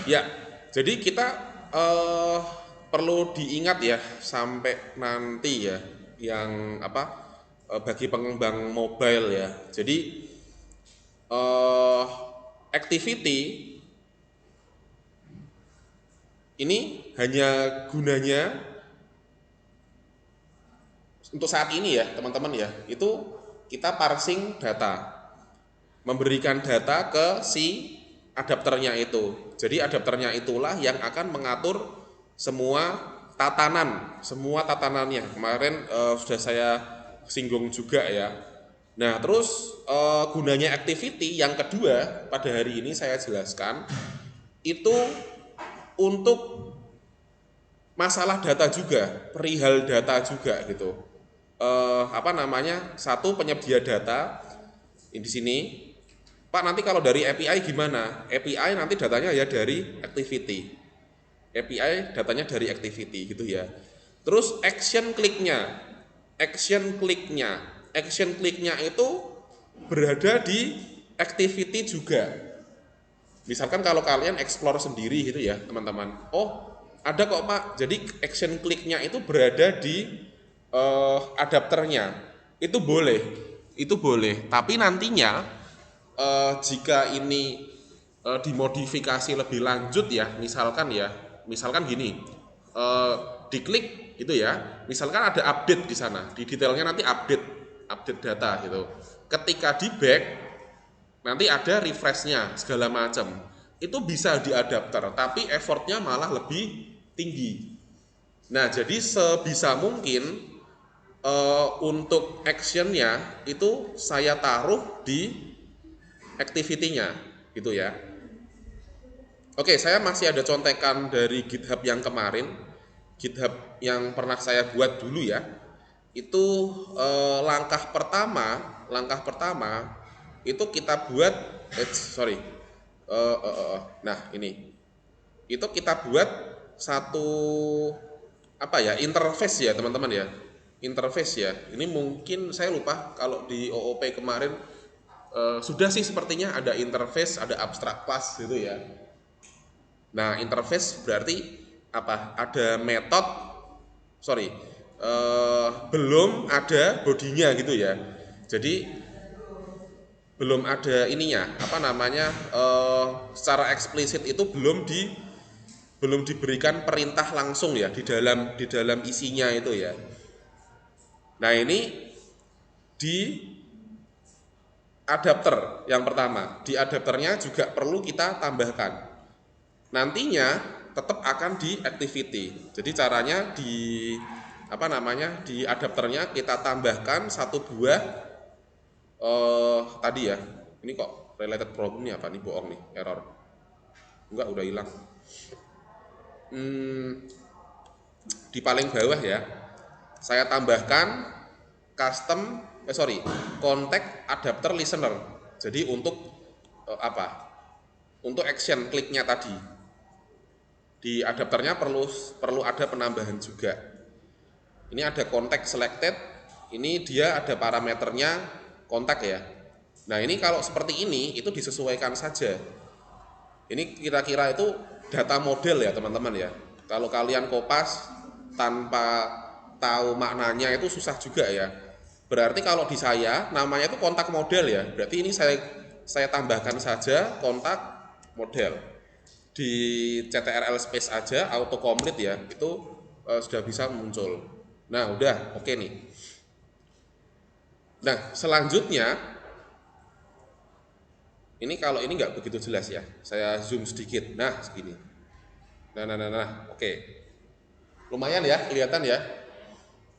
Ya, jadi kita eh, perlu diingat ya sampai nanti ya yang apa bagi pengembang mobile ya. Jadi eh activity ini hanya gunanya untuk saat ini ya teman-teman ya. Itu kita parsing data, memberikan data ke si adapternya itu. Jadi adapternya itulah yang akan mengatur semua tatanannya. Kemarin sudah saya singgung juga ya. Nah, terus gunanya activity yang kedua pada hari ini saya jelaskan itu untuk masalah data juga, perihal data juga gitu. Apa namanya? Satu penyedia data di sini Pak, nanti kalau dari API gimana? API nanti datanya ya dari activity. API datanya dari activity gitu ya. Terus action kliknya itu berada di activity juga. Misalkan kalau kalian explore sendiri gitu ya teman-teman. Oh, ada kok Pak. Jadi action kliknya itu berada di adapternya. Itu boleh, itu boleh. Tapi nantinya jika ini dimodifikasi lebih lanjut ya, misalkan gini, eh, diklik gitu ya, misalkan ada update di sana, di detailnya nanti update, update data gitu. Ketika di back, nanti ada refreshnya segala macam. Itu bisa diadapter, tapi effortnya malah lebih tinggi. Nah, jadi sebisa mungkin untuk actionnya itu saya taruh di activity-nya gitu ya. Oke, saya masih ada contekan dari GitHub yang kemarin, GitHub yang pernah saya buat dulu ya. Itu langkah pertama itu kita buat, sorry, nah ini, itu kita buat satu apa ya interface ya teman-teman ya, interface ya. Ini mungkin saya lupa kalau di OOP kemarin sudah sih sepertinya ada interface, ada abstract class gitu ya. Nah, interface berarti apa? Ada metode, sorry, belum ada bodinya gitu ya. Jadi belum ada ininya, apa namanya? Secara eksplisit itu belum diberikan perintah langsung ya di dalam isinya itu ya. Nah, ini di adapter yang pertama. Di adapternya juga perlu kita tambahkan. Nantinya tetap akan di activity. Jadi caranya di apa namanya di adapternya kita tambahkan satu buah tadi ya. Ini kok related problem nih apa nih bohong nih error. Enggak udah hilang. Di paling bawah ya. Saya tambahkan custom sorry contact adapter listener. Jadi untuk apa? Untuk action kliknya tadi di adapternya perlu perlu ada penambahan juga. Ini ada kontak selected, ini dia ada parameternya kontak ya. Nah, ini kalau seperti ini itu disesuaikan saja. Ini kira-kira itu data model ya teman-teman ya. Kalau kalian kopas tanpa tahu maknanya itu susah juga ya. Berarti kalau di saya namanya itu kontak model ya. Berarti ini saya tambahkan saja kontak model di CTRL space aja auto complete ya itu sudah bisa muncul. Nah, udah oke nih. Nah, selanjutnya ini kalau ini nggak begitu jelas ya, saya zoom sedikit. Nah, segini. Nah, oke, lumayan ya kelihatan ya.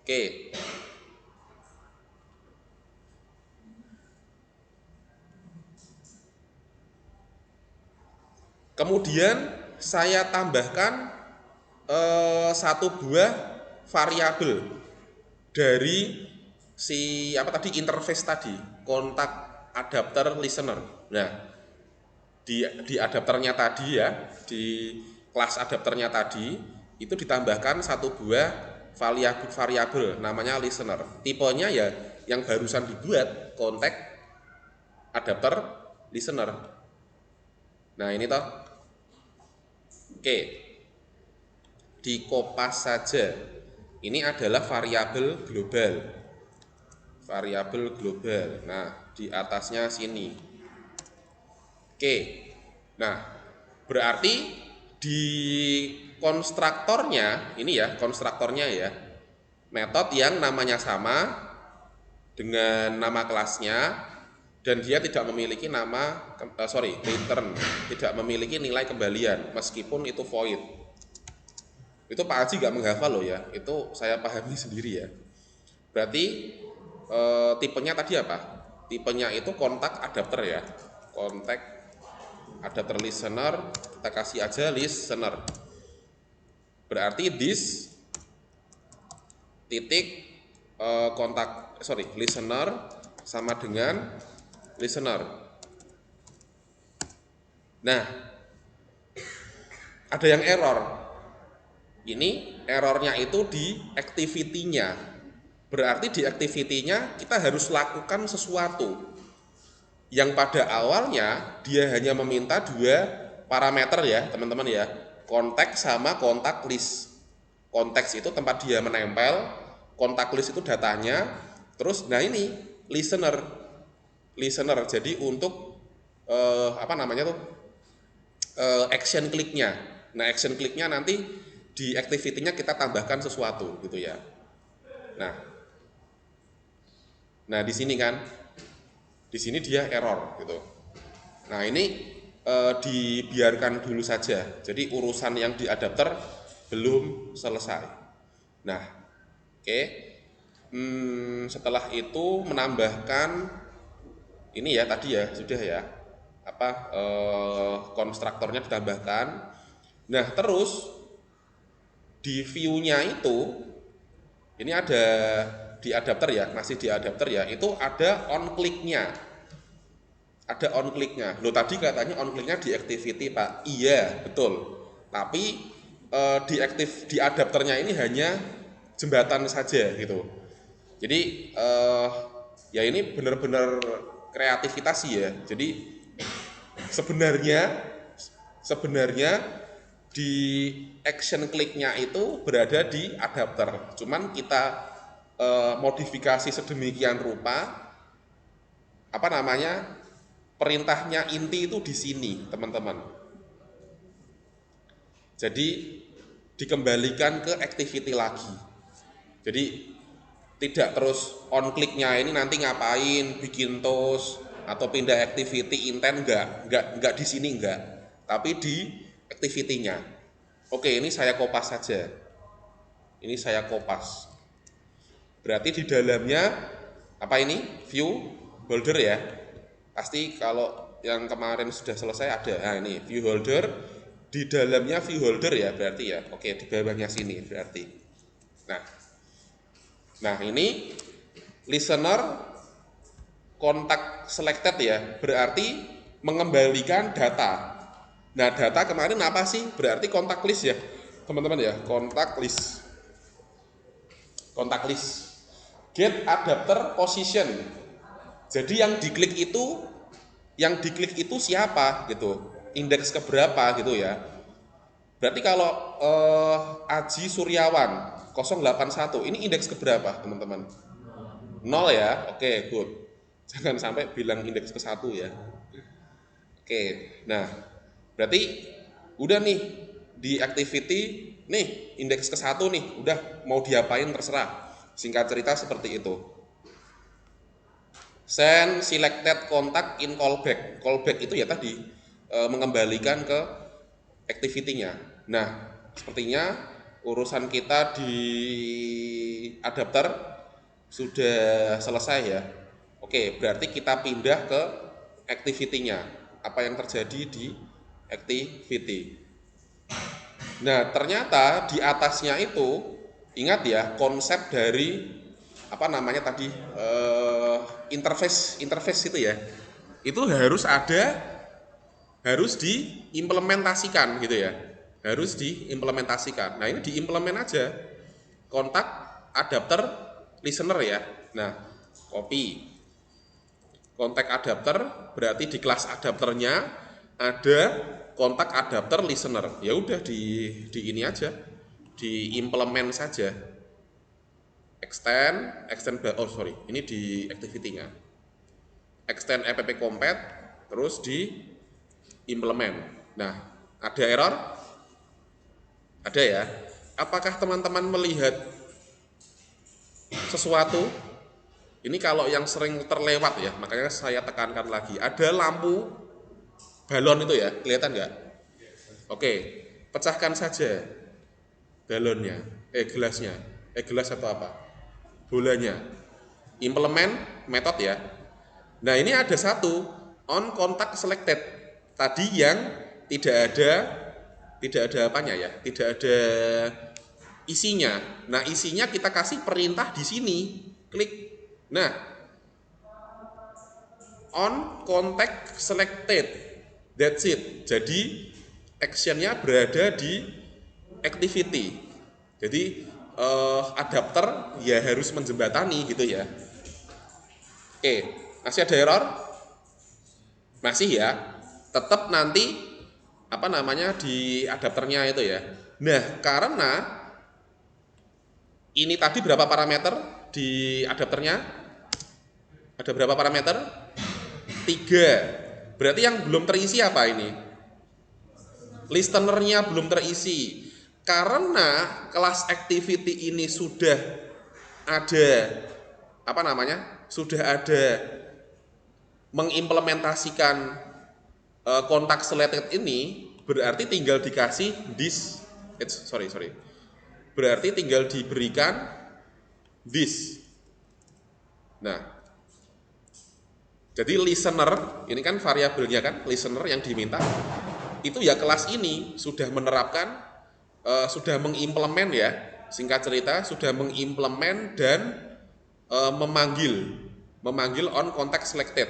Oke, kemudian saya tambahkan satu buah variabel dari si apa tadi interface tadi kontak adapter listener. Nah, di adapternya tadi ya, di kelas adapternya tadi itu ditambahkan satu buah variabel namanya listener. Tipenya ya yang barusan dibuat kontak adapter listener. Nah, ini toh. Oke, di kopas saja. Ini adalah variabel global. Variabel global. Nah, di atasnya sini. Oke. Nah, berarti di konstruktornya, ini ya, konstruktornya ya. Metode yang namanya sama dengan nama kelasnya dan dia tidak memiliki return, tidak memiliki nilai kembalian meskipun itu void. Itu Pak Haji nggak menghafal loh ya, itu saya pahami sendiri ya. Berarti tipenya tadi apa? Tipenya itu kontak adapter ya, kontak adapter listener, kita kasih aja listener. Berarti this titik listener sama dengan listener. Nah, ada yang error. Ini errornya itu di activity-nya. Berarti di activity-nya kita harus lakukan sesuatu yang pada awalnya dia hanya meminta 2 parameter ya teman-teman ya, konteks sama kontak list. Konteks itu tempat dia menempel, kontak list itu datanya, terus nah ini listener. Jadi untuk action click-nya. Nah, action click-nya nanti di activity-nya kita tambahkan sesuatu gitu ya. Nah di sini kan, di sini dia error gitu. Nah ini dibiarkan dulu saja. Jadi urusan yang di adapter belum selesai. Nah, oke. Setelah itu menambahkan ini ya tadi ya sudah ya konstruktornya ditambahkan. Nah terus di view-nya itu ini ada di adapter ya, masih di adapter ya, itu ada on click-nya. Ada on click-nya. Loh tadi katanya on click-nya di activity Pak. Iya betul. Tapi di adapternya ini hanya jembatan saja gitu. Jadi ya ini benar-benar kreativitas ya. Jadi sebenarnya di action click-nya itu berada di adapter. Cuman kita modifikasi sedemikian rupa perintahnya inti itu di sini, teman-teman. Jadi dikembalikan ke activity lagi. Jadi tidak terus on click-nya ini nanti ngapain, bikin toast atau pindah activity intent enggak di sini enggak, tapi di activity-nya. Oke, ini saya kopas saja. Ini saya kopas. Berarti di dalamnya apa ini? View holder ya. Pasti kalau yang kemarin sudah selesai ada. Nah, ini view holder, di dalamnya view holder ya berarti ya. Oke, di bawahnya sini berarti. Nah, ini listener kontak selected ya, berarti mengembalikan data. Nah, data kemarin apa sih? Berarti kontak list ya, teman-teman ya, kontak list. Get adapter position. Jadi yang diklik itu siapa gitu, indeks keberapa gitu ya. Berarti kalau Aji Suryawan 081 ini indeks keberapa teman-teman? 0 ya. Oke, good. Jangan sampai bilang indeks ke 1 ya. Oke. Nah, berarti udah nih di activity nih indeks ke 1 nih, udah mau diapain terserah. Singkat cerita seperti itu. Send selected contact in callback. Callback itu ya tadi mengembalikan ke activity-nya. Nah, sepertinya urusan kita di adapter sudah selesai ya. Oke, berarti kita pindah ke activity-nya. Apa yang terjadi di activity. Nah, ternyata di atasnya itu ingat ya konsep dari interface itu ya. Itu harus diimplementasikan gitu ya. Harus diimplementasikan. Nah, ini diimplement aja. Kontak adapter listener ya. Nah, copy. Kontak adapter berarti di kelas adapternya ada kontak adapter listener. Ya udah di ini aja, diimplement saja. Oh sorry, ini di activity-nya. Extend app compat, terus di implement. Nah, ada error? Ada ya. Apakah teman-teman melihat sesuatu? Ini kalau yang sering terlewat ya, makanya saya tekankan lagi. Ada lampu balon itu ya, kelihatan nggak? Oke, pecahkan saja balonnya, gelasnya, gelas atau apa? Bolanya. Implement method ya. Nah ini ada satu on contact selected. Tadi yang tidak ada apanya ya, tidak ada isinya. Nah isinya kita kasih perintah di sini, klik. Nah on contact selected, that's it. Jadi actionnya berada di activity. Jadi adapter ya harus menjembatani gitu ya. Oke, masih ada error? Masih ya. Tetap nanti apa namanya di adapternya itu ya. Nah, karena ini tadi berapa parameter di adapternya? Ada berapa parameter? 3. Berarti yang belum terisi apa ini? Listenernya belum terisi. Karena kelas activity ini sudah ada apa namanya? Sudah ada mengimplementasikan kontak selected ini, berarti tinggal dikasih this. Sorry. Berarti tinggal diberikan this. Nah, jadi listener, ini kan variabelnya kan, listener yang diminta, itu ya kelas ini sudah menerapkan, sudah mengimplement ya, singkat cerita, sudah mengimplement dan memanggil on contact selected.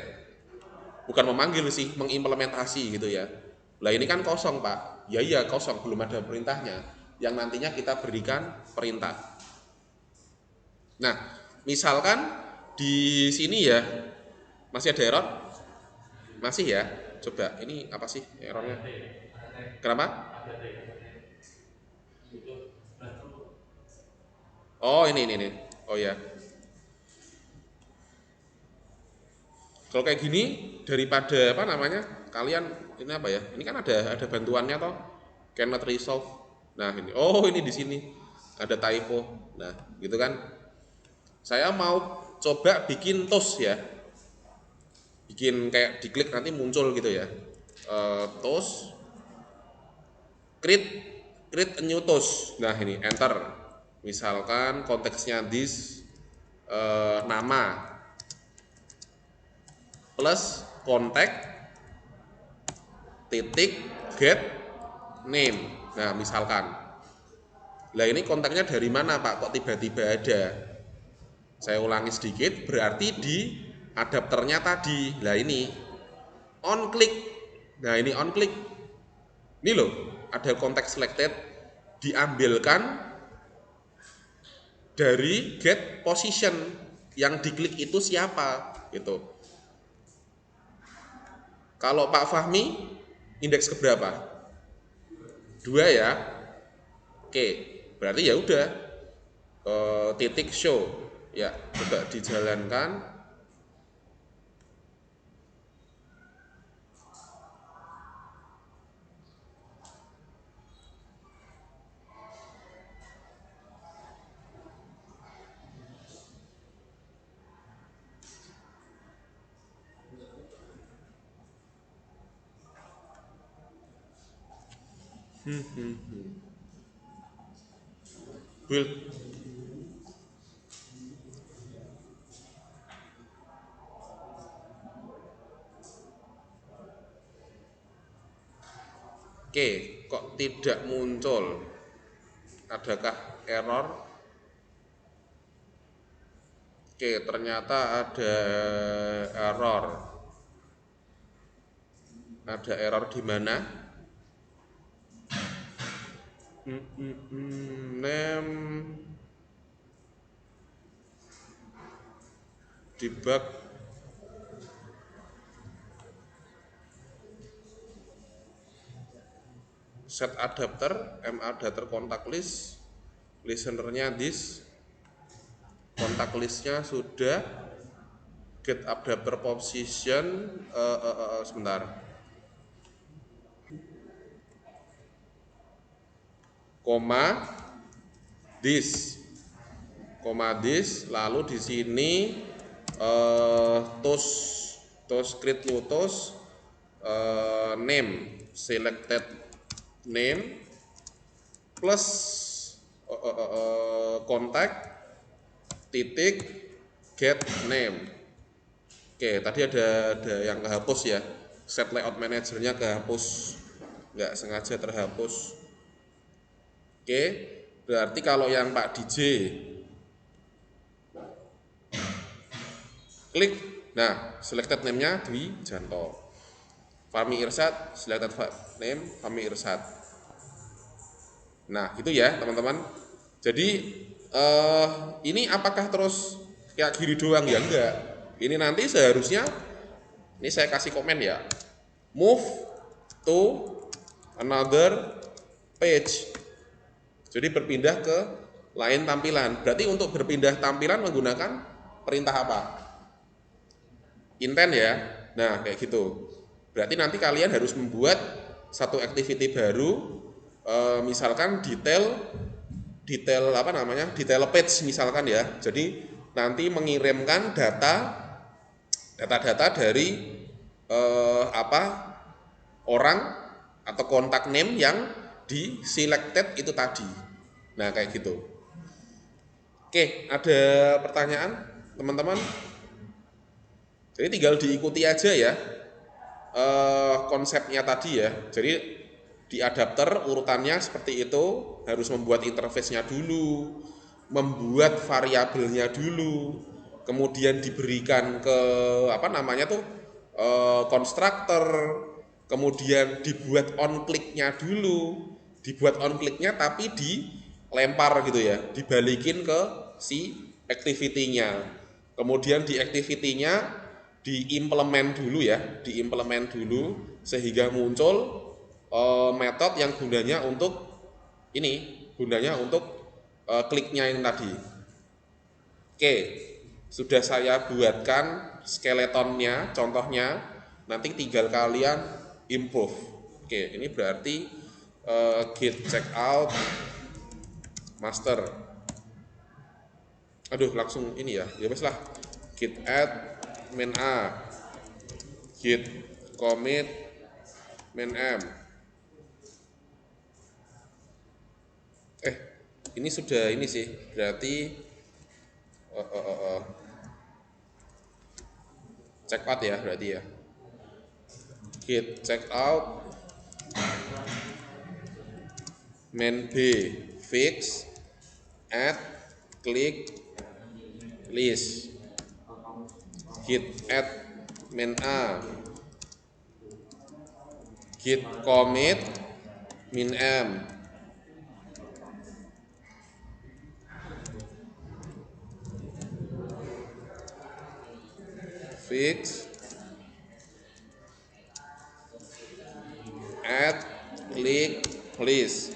Bukan memanggil sih, mengimplementasi gitu ya. Lah ini kan kosong Pak, ya iya kosong, belum ada perintahnya, yang nantinya kita berikan perintah. Nah, misalkan di sini ya, masih ada error? Masih ya? Coba, ini apa sih errornya? Kenapa? Oh ini. Oh ya. Kalau kayak gini, daripada apa namanya, kalian ini apa ya? Ini kan ada bantuannya toh, cannot resolve. Nah ini, oh ini di sini ada typo. Nah gitu kan. Saya mau coba bikin toast ya, bikin kayak diklik nanti muncul gitu ya. Toast create a new toast. Nah ini enter, misalkan konteksnya this nama plus contact titik get name. Nah misalkan, lah ini kontaknya dari mana Pak, kok tiba-tiba ada? Saya ulangi sedikit, berarti di adapternya tadi. Lah ini on click. Nah ini on click, ini loh ada contact selected, diambilkan dari get position, yang diklik itu siapa gitu. Kalau Pak Fahmi indeks keberapa? 2 ya. Oke, berarti ya udah titik show ya, coba dijalankan. Build. Oke, kok tidak muncul? Adakah error? Oke, ternyata ada error. Ada error di mana? Name debug set adapter, adapter contact list, listenernya this, contact listnya sudah, get adapter position, sebentar, koma this, lalu di sini tos create lotus, name selected name plus contact titik get name. Oke, tadi ada yang kehapus ya, set layout managernya kehapus, nggak sengaja terhapus. Oke, berarti kalau yang Pak DJ klik, nah selected name-nya Dwi Janto, Fahmi Irsyad, selected name Fahmi Irsyad. Nah itu ya teman-teman. Jadi ini apakah terus kayak gini doang? Ya enggak. Ini nanti seharusnya, ini saya kasih komen ya, move to another page. Jadi berpindah ke lain tampilan. Berarti untuk berpindah tampilan menggunakan perintah apa? Intent ya. Nah kayak gitu. Berarti nanti kalian harus membuat satu activity baru, misalkan detail apa namanya, detail page misalkan ya. Jadi nanti mengirimkan data dari orang atau kontak name yang di selected itu tadi. Nah kayak gitu. Oke, ada pertanyaan teman-teman? Jadi tinggal diikuti aja ya konsepnya tadi ya. Jadi di adapter urutannya seperti itu, harus membuat interface-nya dulu, membuat variabelnya dulu, kemudian diberikan ke konstruktor, kemudian dibuat on click-nya dulu, dibuat on click-nya tapi dilempar gitu ya, dibalikin ke si activity-nya, kemudian di activity-nya diimplement dulu sehingga muncul metode yang gunanya untuk kliknya yang tadi. Oke, sudah saya buatkan skeletonnya, contohnya, nanti tinggal kalian improve. Oke, ini berarti git checkout master. Aduh, langsung ini ya wes lah, git add main A, git commit main M. Ini sudah ini sih, berarti check out ya, berarti ya. Git check out main B fix add click list, git add main A, git commit min M, fix add click list,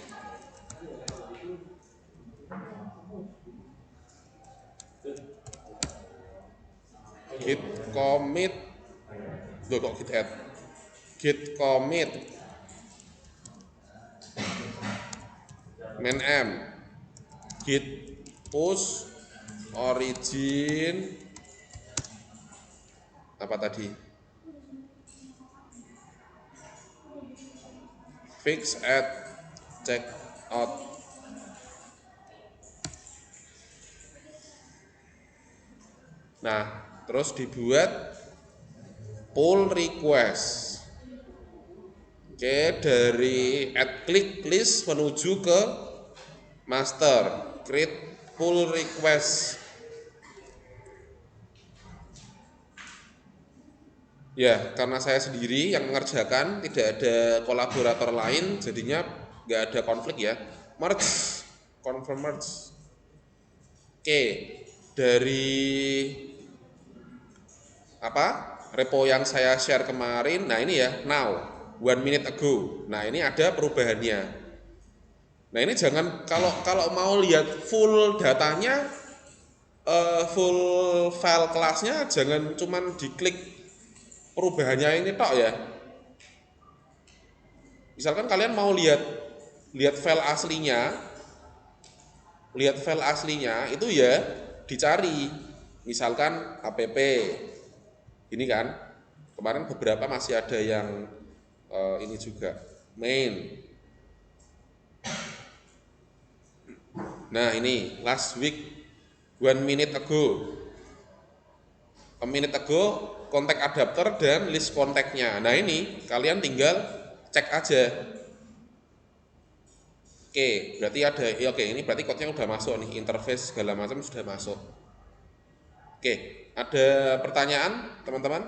git commit, kok git add, git commit main M, git push origin apa tadi, fix add check out. Nah terus dibuat pull request. Oke, dari add click list menuju ke master, create pull request. Ya, karena saya sendiri yang mengerjakan, tidak ada kolaborator lain, jadinya nggak ada konflik ya. Merge, confirm merge. Oke, dari repo yang saya share kemarin, nah ini ya, now. one minute ago. Nah, ini ada perubahannya. Nah, ini jangan kalau mau lihat full datanya, full file kelasnya, jangan cuman diklik perubahannya ini tok ya. Misalkan kalian mau lihat file aslinya itu ya dicari. Misalkan app ini kan, kemarin beberapa masih ada yang ini juga main. Nah, ini last week one minute ago, a minute ago, kontak adapter dan list kontaknya. Nah, ini kalian tinggal cek aja. Oke, berarti ada ya, oke, ini berarti code-nya udah masuk nih, interface segala macam sudah masuk. Oke, ada pertanyaan teman-teman?